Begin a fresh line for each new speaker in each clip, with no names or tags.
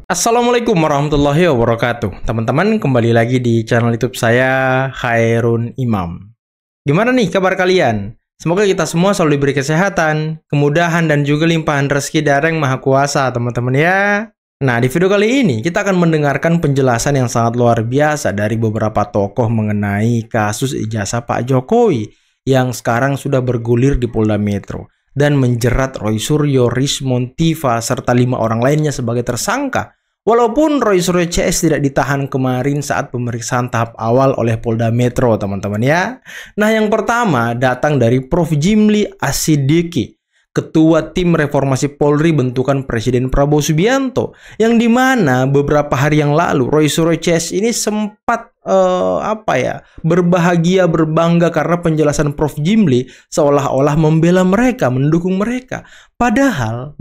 Assalamualaikum warahmatullahi wabarakatuh. Teman-teman, kembali lagi di channel YouTube saya, Khairun Imam. Gimana nih kabar kalian? Semoga kita semua selalu diberi kesehatan, kemudahan, dan juga limpahan rezeki dari Yang Maha Kuasa, teman-teman ya. Nah, di video kali ini kita akan mendengarkan penjelasan yang sangat luar biasa dari beberapa tokoh mengenai kasus ijazah Pak Jokowi yang sekarang sudah bergulir di Polda Metro dan menjerat Roy Suryo, Rismon, Tiva, serta 5 orang lainnya sebagai tersangka. Walaupun Roy Suryo CS tidak ditahan kemarin saat pemeriksaan tahap awal oleh Polda Metro, teman-teman ya. Nah, yang pertama datang dari Prof. Jimli Asidiki, Ketua Tim Reformasi Polri bentukan Presiden Prabowo Subianto, yang dimana beberapa hari yang lalu Roy Suryo CS ini sempat berbahagia, berbangga karena penjelasan Prof. Jimli seolah-olah membela mereka, mendukung mereka. Padahal,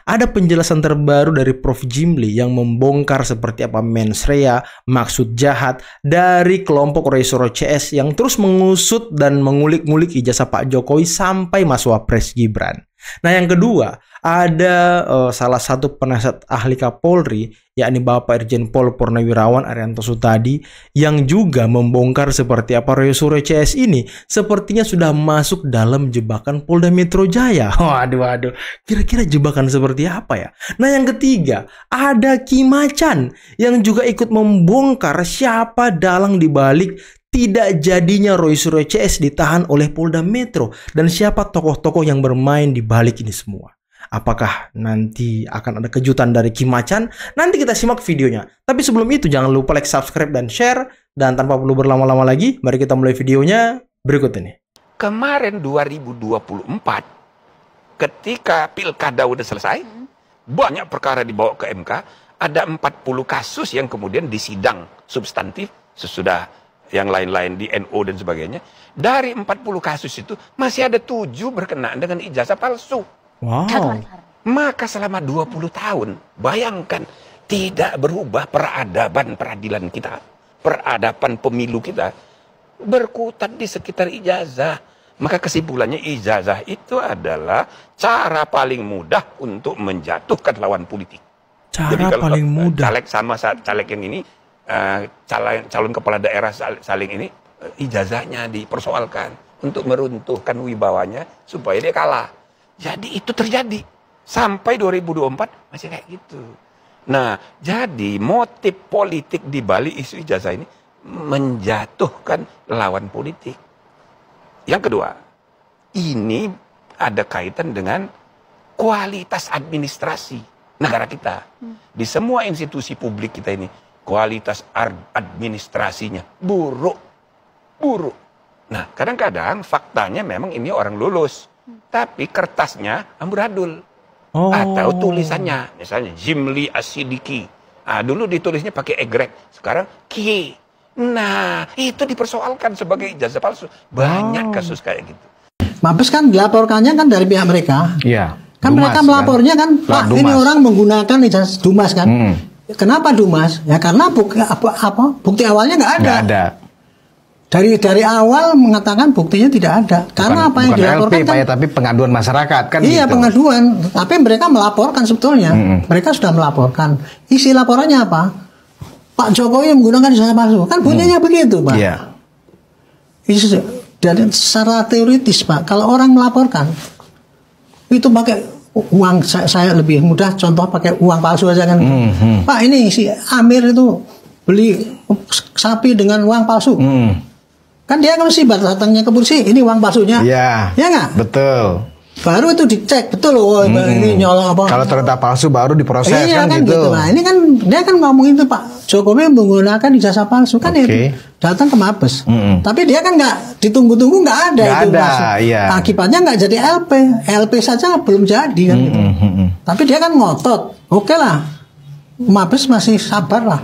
ada penjelasan terbaru dari Prof. Jimli yang membongkar seperti apa mens rea, maksud jahat dari kelompok Roy Suryo CS yang terus mengusut dan mengulik-ngulik ijazah Pak Jokowi sampai Mas Wapres Gibran. Nah, yang kedua, ada salah satu penasihat ahli Kapolri, yakni Bapak Irjen Pol Purnawirawan Arianto Sutadi, yang juga membongkar seperti apa Roy Suryo CS ini sepertinya sudah masuk dalam jebakan Polda Metro Jaya. Waduh, kira-kira jebakan seperti apa ya? Nah, yang ketiga, ada Ki Macan yang juga ikut membongkar siapa dalang dibalik tidak jadinya Roy Suryo CS ditahan oleh Polda Metro dan siapa tokoh-tokoh yang bermain di balik ini semua. Apakah nanti akan ada kejutan dari Ki Macan? Nanti kita simak videonya. Tapi sebelum itu jangan lupa like, subscribe, dan share. Dan tanpa perlu berlama-lama lagi, mari kita mulai videonya berikut ini.
Kemarin 2024, ketika pilkada udah selesai, banyak perkara dibawa ke MK, ada 40 kasus yang kemudian disidang substantif sesudah yang lain-lain di NO dan sebagainya. Dari 40 kasus itu masih ada 7 berkenaan dengan ijazah palsu.
Wow.
Maka selama 20 tahun, bayangkan tidak berubah peradaban peradilan kita, peradaban pemilu kita berkutat di sekitar ijazah. Maka kesimpulannya ijazah itu adalah cara paling mudah untuk menjatuhkan lawan politik.
Cara
Jadi kalau
paling mudah.
caleg sama caleg yang ini, calon kepala daerah saling ini, ijazahnya dipersoalkan untuk meruntuhkan wibawanya supaya dia kalah. Jadi itu terjadi sampai 2024 masih kayak gitu. Nah, jadi motif politik di balik isu ijazah ini menjatuhkan lawan politik. Yang kedua, ini ada kaitan dengan kualitas administrasi negara kita. Di semua institusi publik kita ini, kualitas administrasinya buruk. Nah, kadang-kadang faktanya memang ini orang lulus. Tapi kertasnya amburadul. Atau tulisannya, misalnya Jimli Asidiki. Dulu ditulisnya pakai egrek, sekarang Ki. Nah, itu dipersoalkan sebagai ijazah palsu. Banyak kasus kayak gitu.
Mabes kan dilaporkannya kan dari pihak mereka.
Iya.
Kan
Dumas,
mereka melapornya kan, Pak,
Dumas.
ini orang menggunakan ijazah Dumas kan. Kenapa Dumas? Ya karena bukti awalnya nggak ada.
Nggak ada.
Dari awal mengatakan buktinya tidak ada. Karena apa yang dilaporkan
LP,
kan,
ya, tapi pengaduan masyarakat kan.
iya,
gitu.
pengaduan. Tapi mereka melaporkan sebetulnya. Mereka sudah melaporkan. Isi laporannya apa? Pak Jokowi menggunakan ijazah palsu. Kan bunyinya begitu, Pak.
Iya.
Dan secara teoritis, Pak, kalau orang melaporkan itu pakai uang, saya lebih mudah contoh pakai uang palsu aja kan. Pak, ini si Amir itu beli sapi dengan uang palsu. Kan dia kan mesti datangnya ke polisi, ini uang palsunya.
Iya.
Ya nggak?
Betul.
Baru itu dicek betul loh, ini nyolong apa.
Kalau ternyata palsu baru diproses
iya,
kan gitu.
Nah, ini kan dia kan ngomong itu, Pak Jokowi menggunakan ijazah palsu kan itu. Datang ke Mabes. Tapi dia kan nggak ditunggu-tunggu, nggak ada
Nggak
itu.
ada, iya.
Akibatnya nggak jadi LP. LP saja belum jadi kan gitu. Tapi dia kan ngotot. Oke lah. Mabes masih sabar lah.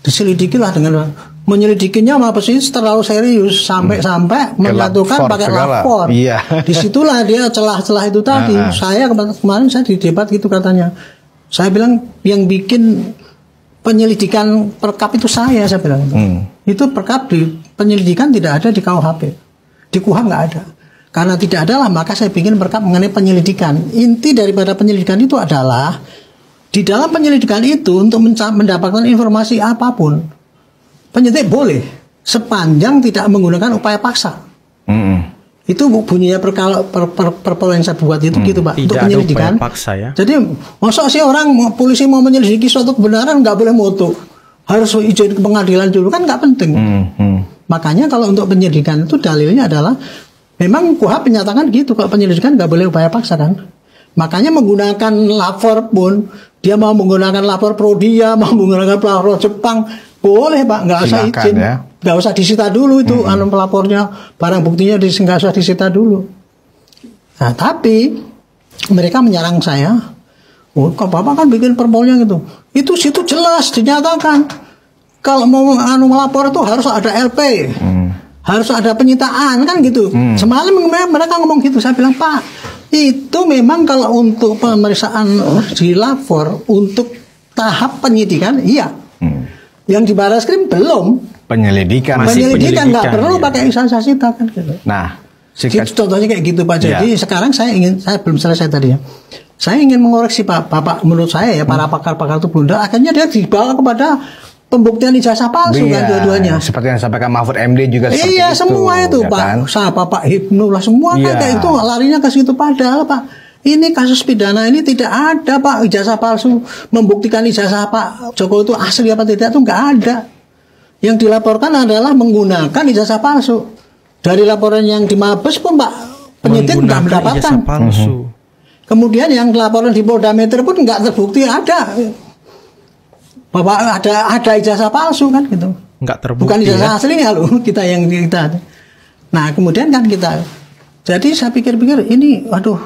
Diselidiki lah dengan menyelidikinya Mabes ini terlalu serius sampai menyatukan pakai lapor.
Iya.
Disitulah dia celah-celah itu tadi. Saya kemarin saya di debat gitu katanya. Saya bilang yang bikin penyelidikan perkap itu saya bilang. Itu perkap di penyelidikan tidak ada di KUHP. Di KUHAP nggak ada. Karena tidak ada lah, maka saya bikin perkap mengenai penyelidikan. Inti daripada penyelidikan itu adalah di dalam penyelidikan itu untuk mendapatkan informasi apapun, penyidik boleh sepanjang tidak menggunakan upaya paksa. Itu bunyinya perpol yang saya buat itu gitu Pak.
Tidak
untuk
ada
penyelidikan
upaya paksa ya.
Jadi masa sih polisi mau menyelidiki suatu kebenaran nggak boleh moto, harus izin ke pengadilan dulu, kan nggak penting. Makanya kalau untuk penyelidikan itu dalilnya adalah memang KUHP menyatakan gitu, kalau penyelidikan nggak boleh upaya paksa kan. Makanya menggunakan lapor pun, dia mau menggunakan lapor Prodia, mau menggunakan lapor Jepang, boleh Pak, nggak usah izin, nggak usah disita dulu itu pelapornya, barang buktinya nggak usah disita dulu. Nah tapi mereka menyerang saya, oh kok Bapak kan bikin perpolnya gitu, itu situ jelas dinyatakan kalau mau melapor itu harus ada LP, harus ada penyitaan kan gitu. Semalam mereka ngomong gitu, saya bilang Pak, itu memang kalau untuk pemeriksaan di lapor untuk tahap penyidikan iya. Yang di Barreskrim belum.
Penyelidikan
nggak perlu pakai ijazah sita kan gitu.
Nah,
contohnya kayak gitu Pak. Jadi sekarang saya belum selesai tadi ya. Saya ingin mengoreksi Bapak, menurut saya ya para pakar-pakar itu blunder, akhirnya dia dibawa kepada pembuktian ijazah palsu kan dua-duanya.
Seperti yang disampaikan Mahfud MD juga seperti itu.
Iya semua itu ya Pak. Kan? Pak Hipnu lah semua kan kayak itu larinya ke situ, padahal Pak ini kasus pidana ini tidak ada Pak ijazah palsu, membuktikan ijazah Pak Jokowi itu asli apa tidak itu nggak ada. Yang dilaporkan adalah menggunakan ijazah palsu. Dari laporan yang di Mabes pun Pak penyidik nggak mendapatkan. Kemudian yang laporan di Polda Metro pun nggak terbukti ada bahwa ada ijazah palsu kan gitu.
Nggak terbukti.
Bukan ijazah aslinya loh kita. Nah kemudian kan kita. Jadi saya pikir-pikir ini, waduh,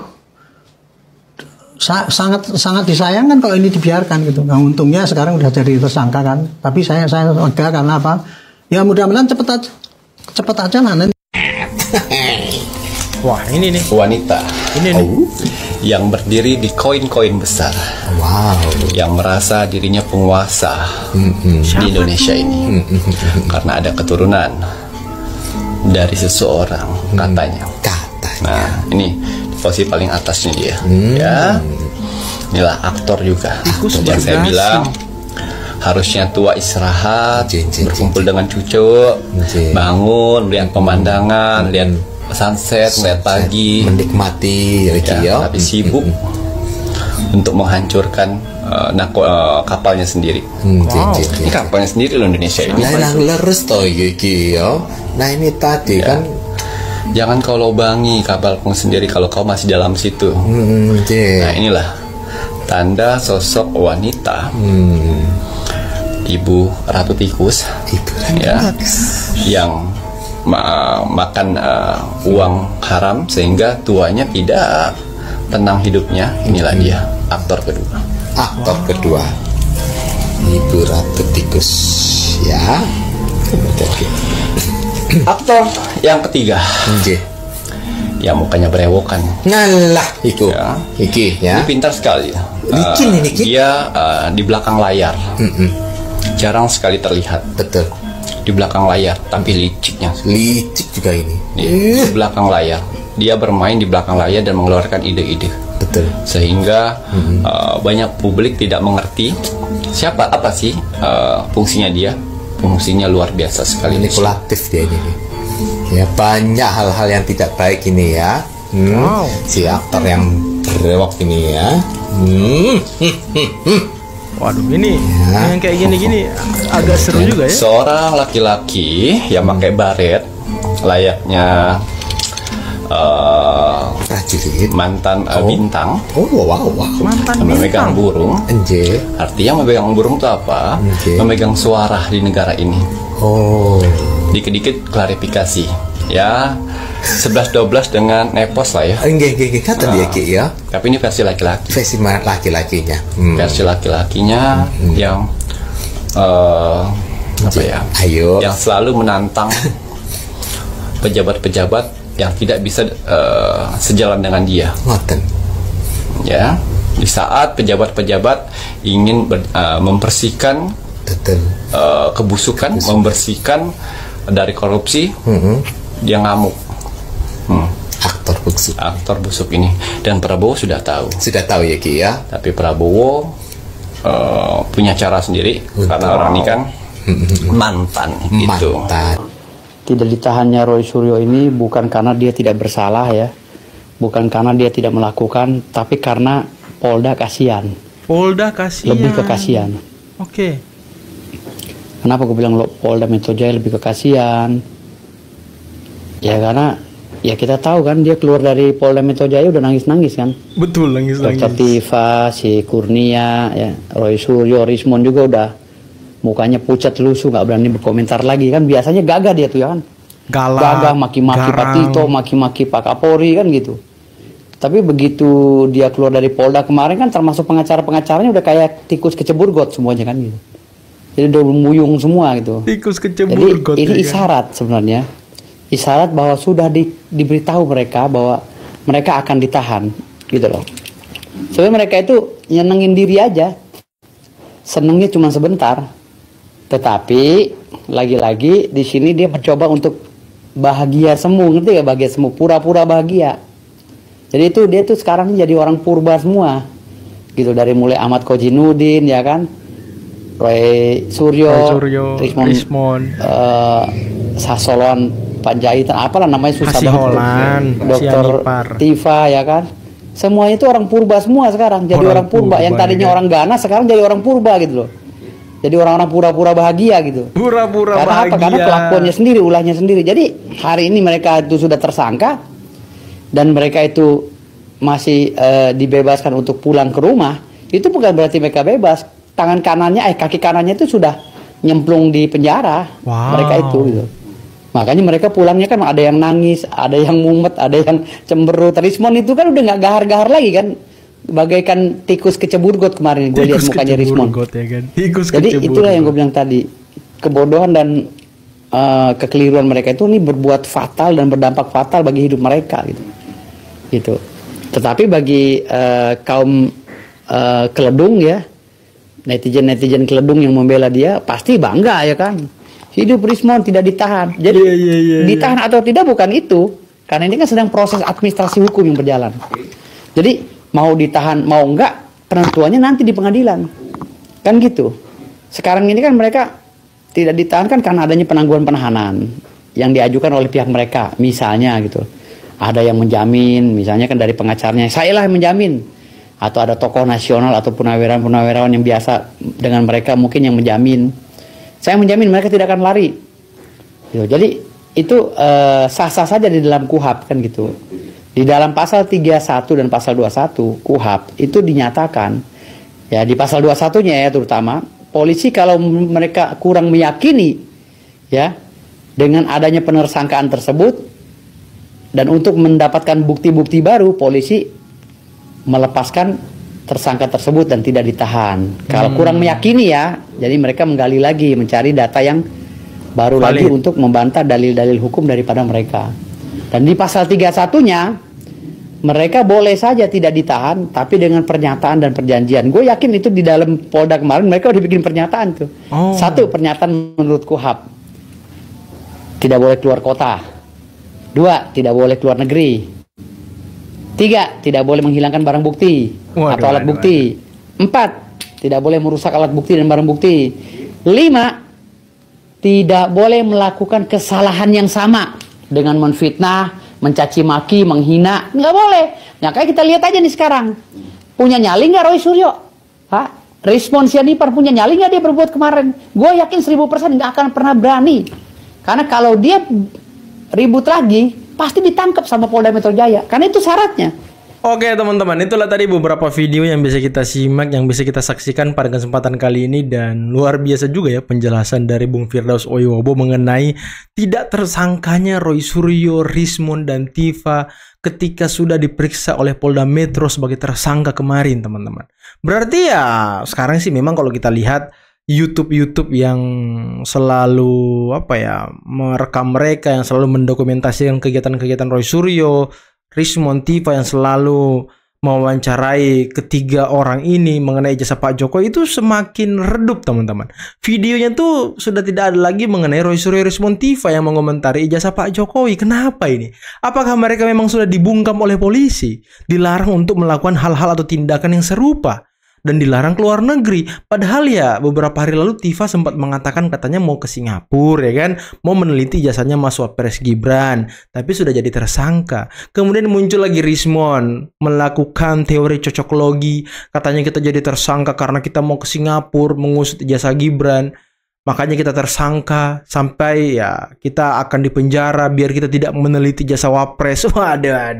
sangat disayangkan kalau ini dibiarkan gitu. Nah untungnya sekarang udah jadi tersangka kan. Tapi saya lega karena apa? Ya mudah-mudahan cepet aja lah nanti.
Wah ini nih
wanita.
Ini nih.
Yang berdiri di koin-koin besar.
Wow.
Yang merasa dirinya penguasa di Indonesia ini. Karena ada keturunan dari seseorang katanya. Nah, ini posisi paling atasnya dia. Ya. Inilah aktor juga. Yang saya bilang harusnya tua istirahat, berkumpul dengan cucu, bangun, melihat pemandangan, lihat sunset, melihat pagi,
menikmati
ya, tapi sibuk untuk menghancurkan kapalnya sendiri. Ini kapalnya sendiri loh Indonesia ini.
Nah, lerus toh iki yo. Nah ini tadi kan
jangan kau lobangi kapalmu sendiri kalau kau masih dalam situ. Nah inilah tanda sosok wanita. Ibu Ratu Tikus, ya, yang makan uang haram sehingga tuanya tidak tenang hidupnya. Inilah dia aktor kedua.
Aktor kedua, Ibu Ratu Tikus, ya.
Aktor yang ketiga, yang mukanya berewokan.
Ngalah, iku,
ya.
Iki, ya.
Ini pintar sekali. Dia di belakang layar. Jarang sekali terlihat.
Betul.
Di belakang layar, tapi liciknya.
Licik juga ini.
Di belakang layar, dia bermain di belakang layar dan mengeluarkan ide-ide.
Betul.
Sehingga banyak publik tidak mengerti apa sih fungsinya dia. Fungsinya luar biasa sekali.
Manipulatif dia ini. Ya banyak hal-hal yang tidak baik ini ya. Si aktor yang berewok ini ya.
Waduh ini yang kayak gini-gini agak seru juga ya.
Seorang laki-laki yang pakai baret layaknya
prajurit
mantan bintang.
Mantan
memegang
bintang.
Burung. Artinya memegang burung itu apa? Memegang suara di negara ini. Dikit-dikit klarifikasi ya. 11-12 dengan nepos lah ya.
Kata dia Ki ya.
Tapi ini versi laki-laki.
Versi laki-lakinya.
Versi laki-lakinya yang apa ya?
Ayo.
Yang selalu menantang pejabat-pejabat yang tidak bisa sejalan dengan dia.
Ngoten.
Ya, di saat pejabat-pejabat ingin membersihkan kebusukan, membersihkan dari korupsi, dia ngamuk.
Aktor busuk
ini. Dan Prabowo sudah tahu
ya Ki ya.
Tapi Prabowo punya cara sendiri karena orang ini kan mantan gitu.
Tidak ditahannya Roy Suryo ini bukan karena dia tidak bersalah ya, bukan karena dia tidak melakukan, tapi karena Polda kasihan.
Polda kasihan.
Lebih ke kasihan.
Oke.
Kenapa gue bilang Polda Metro Jaya lebih ke kasihan? Ya karena ya kita tahu kan dia keluar dari Polda Metro Jaya udah nangis-nangis kan.
Betul, nangis-nangis.
Dr. Tifa, si Kurnia, ya, Roy Suryo, Rismon juga udah mukanya pucat lusuh, nggak berani berkomentar lagi kan. Biasanya gagah dia tuh ya kan. Gagah, maki-maki Pak Tito, maki-maki Pak Kapolri kan gitu. Tapi begitu dia keluar dari Polda kemarin kan termasuk pengacara-pengacaranya udah kayak tikus kecebur got semuanya kan gitu. Jadi udah muyung semua gitu.
Tikus kecebur got.
Jadi ini isyarat sebenarnya. Isyarat bahwa sudah diberitahu mereka bahwa mereka akan ditahan gitu loh. Sebenarnya mereka itu nyenengin diri aja. Senengnya cuma sebentar. Tetapi lagi-lagi di sini dia mencoba untuk bahagia semu, ngerti gak bahagia semu? Pura-pura bahagia. Jadi itu dia tuh sekarang jadi orang purba semua. Gitu dari mulai Ahmad Kojinudin ya kan. Roy Suryo, Rismon, Sasoloan Panjaitan, apalah namanya susah banget. Dokter Tifa ya kan. Semuanya itu orang purba semua sekarang. Jadi orang purba yang tadinya orang ganas sekarang jadi orang purba gitu loh. Jadi orang-orang pura-pura bahagia gitu.
Pura-pura bahagia.
Apa? Karena kelakuannya sendiri, ulahnya sendiri. Jadi hari ini mereka itu sudah tersangka dan mereka itu masih dibebaskan untuk pulang ke rumah. Itu bukan berarti mereka bebas. Tangan kanannya, kaki kanannya itu sudah nyemplung di penjara. Mereka itu gitu. Makanya mereka pulangnya kan ada yang nangis, ada yang mumet, ada yang cemberut. Rismon itu kan udah nggak gahar-gahar lagi kan. Bagaikan tikus kecebur got kemarin gue lihat mukanya Rismon. Ya kan? Jadi itulah yang gue bilang tadi, kebodohan dan kekeliruan mereka itu nih berbuat fatal dan berdampak fatal bagi hidup mereka gitu. Tetapi bagi kaum Keledung ya, netizen Keledung yang membela dia pasti bangga ya kan. Hidup Rismon tidak ditahan. Jadi ditahan atau tidak bukan itu, karena ini kan sedang proses administrasi hukum yang berjalan. Jadi mau ditahan mau enggak penentuannya nanti di pengadilan kan gitu. Sekarang ini kan mereka tidak ditahan kan karena adanya penangguhan penahanan yang diajukan oleh pihak mereka misalnya gitu. Ada yang menjamin misalnya kan dari pengacaranya saya lah yang menjamin, atau ada tokoh nasional atau punawirawan yang biasa dengan mereka mungkin yang menjamin, saya menjamin mereka tidak akan lari gitu. Jadi itu sah-sah saja di dalam KUHAP kan gitu. Di dalam pasal 31 dan pasal 21 KUHAP itu dinyatakan ya, di pasal 21-nya ya terutama, polisi kalau mereka kurang meyakini ya dengan adanya penersangkaan tersebut dan untuk mendapatkan bukti-bukti baru, polisi melepaskan tersangka tersebut dan tidak ditahan. Kalau kurang meyakini ya, jadi mereka menggali lagi, mencari data yang baru lagi untuk membantah dalil-dalil hukum daripada mereka. Dan di pasal 31-nya mereka boleh saja tidak ditahan, tapi dengan pernyataan dan perjanjian. Gue yakin itu di dalam Polda kemarin mereka udah bikin pernyataan tuh. Satu, pernyataan menurut KUHAP tidak boleh keluar kota. Dua, tidak boleh keluar negeri. Tiga, tidak boleh menghilangkan barang bukti atau alat bukti. Empat, tidak boleh merusak alat bukti dan barang bukti. Lima, tidak boleh melakukan kesalahan yang sama dengan menfitnah, mencaci maki, menghina, nggak boleh. Nah, kayak kita lihat aja nih sekarang, punya nyali nggak Roy Suryo? Rismon Sianipar punya nyali nggak dia berbuat kemarin? Gue yakin 1000% nggak akan pernah berani, karena kalau dia ribut lagi pasti ditangkap sama Polda Metro Jaya, karena itu syaratnya.
Oke teman-teman, itulah tadi beberapa video yang bisa kita simak, yang bisa kita saksikan pada kesempatan kali ini. Dan luar biasa juga ya penjelasan dari Bung Firdaus Oyobo mengenai tidak tersangkanya Roy Suryo, Rismon, dan Tifa ketika sudah diperiksa oleh Polda Metro sebagai tersangka kemarin teman-teman. Berarti ya sekarang sih memang kalau kita lihat YouTube yang selalu merekam mereka, yang selalu mendokumentasikan kegiatan-kegiatan Roy Suryo, Rismon, Tifa, yang selalu mewawancarai ketiga orang ini mengenai jasa Pak Jokowi, itu semakin redup teman-teman. Videonya tuh sudah tidak ada lagi mengenai Roy Suryo, Rismon, Tifa yang mengomentari ijazah Pak Jokowi. Kenapa ini? Apakah mereka memang sudah dibungkam oleh polisi, dilarang untuk melakukan hal-hal atau tindakan yang serupa? dan dilarang keluar negeri. Padahal ya beberapa hari lalu Tifa sempat mengatakan katanya mau ke Singapura ya kan, mau meneliti jasanya Mas Wapres Gibran, tapi sudah jadi tersangka. Kemudian muncul lagi Rismon melakukan teori cocoklogi, katanya kita jadi tersangka karena kita mau ke Singapura mengusut ijazah Gibran. Makanya kita tersangka sampai ya kita akan dipenjara biar kita tidak meneliti jasa Wapres. Ada.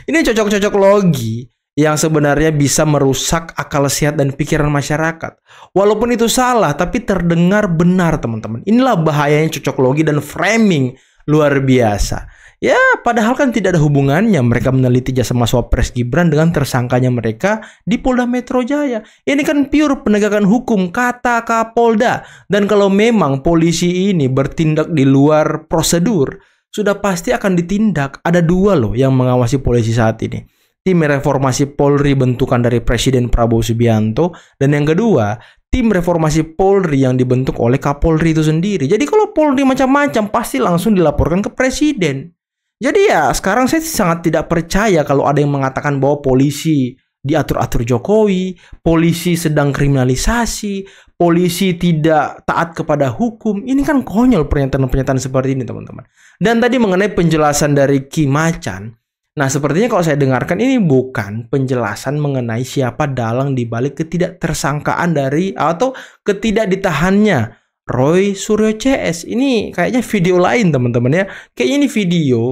Ini cocok-cocok logi yang sebenarnya bisa merusak akal sehat dan pikiran masyarakat. Walaupun itu salah, tapi terdengar benar teman-teman. Inilah bahayanya cocok logi dan framing luar biasa. Ya, padahal kan tidak ada hubungannya mereka meneliti jasa Mas Wapres Gibran dengan tersangkanya mereka di Polda Metro Jaya. Ini kan pure penegakan hukum, kata Kapolda. Dan kalau memang polisi ini bertindak di luar prosedur, sudah pasti akan ditindak. Ada dua loh yang mengawasi polisi saat ini. Tim Reformasi Polri bentukan dari Presiden Prabowo Subianto. Dan yang kedua, tim Reformasi Polri yang dibentuk oleh Kapolri itu sendiri. Jadi kalau Polri macam-macam, pasti langsung dilaporkan ke Presiden. Jadi ya sekarang saya sangat tidak percaya kalau ada yang mengatakan bahwa polisi diatur-atur Jokowi, polisi sedang kriminalisasi, polisi tidak taat kepada hukum. Ini kan konyol pernyataan-pernyataan seperti ini teman-teman. Dan tadi mengenai penjelasan dari Ki Macan. Nah sepertinya kalau saya dengarkan ini bukan penjelasan mengenai siapa dalang dibalik ketidaktersangkaan dari atau ketidakditahannya Roy Suryo CS. Ini kayaknya video lain teman-teman ya. Kayaknya ini video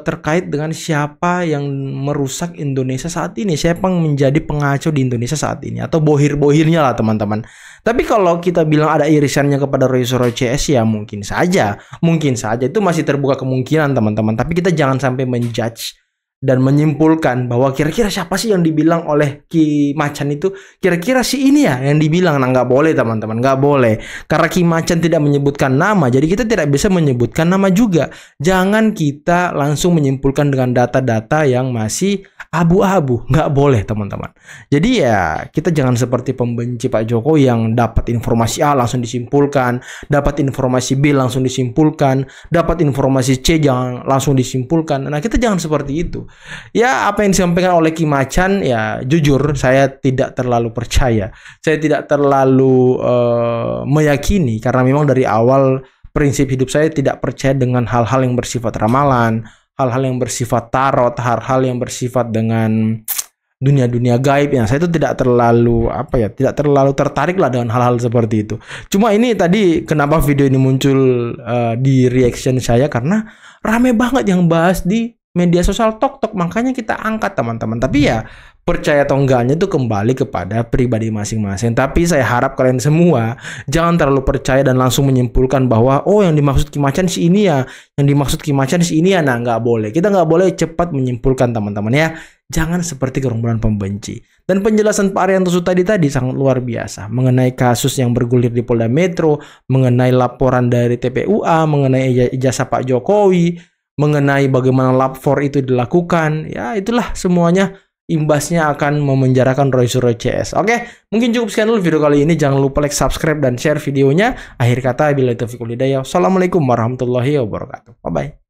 terkait dengan siapa yang merusak Indonesia saat ini, siapa yang menjadi pengacau di Indonesia saat ini, atau bohir-bohirnya lah teman-teman. Tapi kalau kita bilang ada irisannya kepada Roy Suryo CS ya mungkin saja itu masih terbuka kemungkinan teman-teman. Tapi kita jangan sampai menjudge dan menyimpulkan bahwa kira-kira siapa sih yang dibilang oleh Ki Macan itu, kira-kira si ini ya yang dibilang. Nah nggak boleh teman-teman, nggak boleh, karena Ki Macan tidak menyebutkan nama, jadi kita tidak bisa menyebutkan nama juga. Jangan kita langsung menyimpulkan dengan data-data yang masih abu-abu, nggak boleh teman-teman. Jadi ya kita jangan seperti pembenci Pak Jokowi yang dapat informasi A langsung disimpulkan, dapat informasi B langsung disimpulkan, dapat informasi C jangan langsung disimpulkan. Nah kita jangan seperti itu. Ya apa yang disampaikan oleh Ki Macan ya jujur saya tidak terlalu percaya, saya tidak terlalu meyakini, karena memang dari awal prinsip hidup saya tidak percaya dengan hal-hal yang bersifat ramalan, hal-hal yang bersifat tarot, hal-hal yang bersifat dengan dunia-dunia gaib. Yang saya itu tidak terlalu tidak terlalu tertarik lah dengan hal-hal seperti itu. Cuma ini tadi kenapa video ini muncul di reaction saya, karena rame banget yang bahas di media sosial TokTok, makanya kita angkat teman-teman. Tapi ya percaya atau enggaknya itu kembali kepada pribadi masing-masing. Tapi saya harap kalian semua jangan terlalu percaya dan langsung menyimpulkan bahwa oh yang dimaksud Ki Macan si ini ya, yang dimaksud Ki Macan si ini ya. Nah nggak boleh, kita nggak boleh cepat menyimpulkan teman-teman ya. Jangan seperti gerombolan pembenci. Dan penjelasan Pak Arianto Sutadi tadi sangat luar biasa mengenai kasus yang bergulir di Polda Metro, mengenai laporan dari TPUA, mengenai ijazah Pak Jokowi, mengenai bagaimana lap 4 itu dilakukan. Ya itulah semuanya imbasnya akan memenjarakan Roy Suryo CS. Oke, mungkin cukup sekian dulu video kali ini. Jangan lupa like, subscribe, dan share videonya. Akhir kata, billahi taufiq wal hidayah. Assalamualaikum warahmatullahi wabarakatuh. Bye-bye.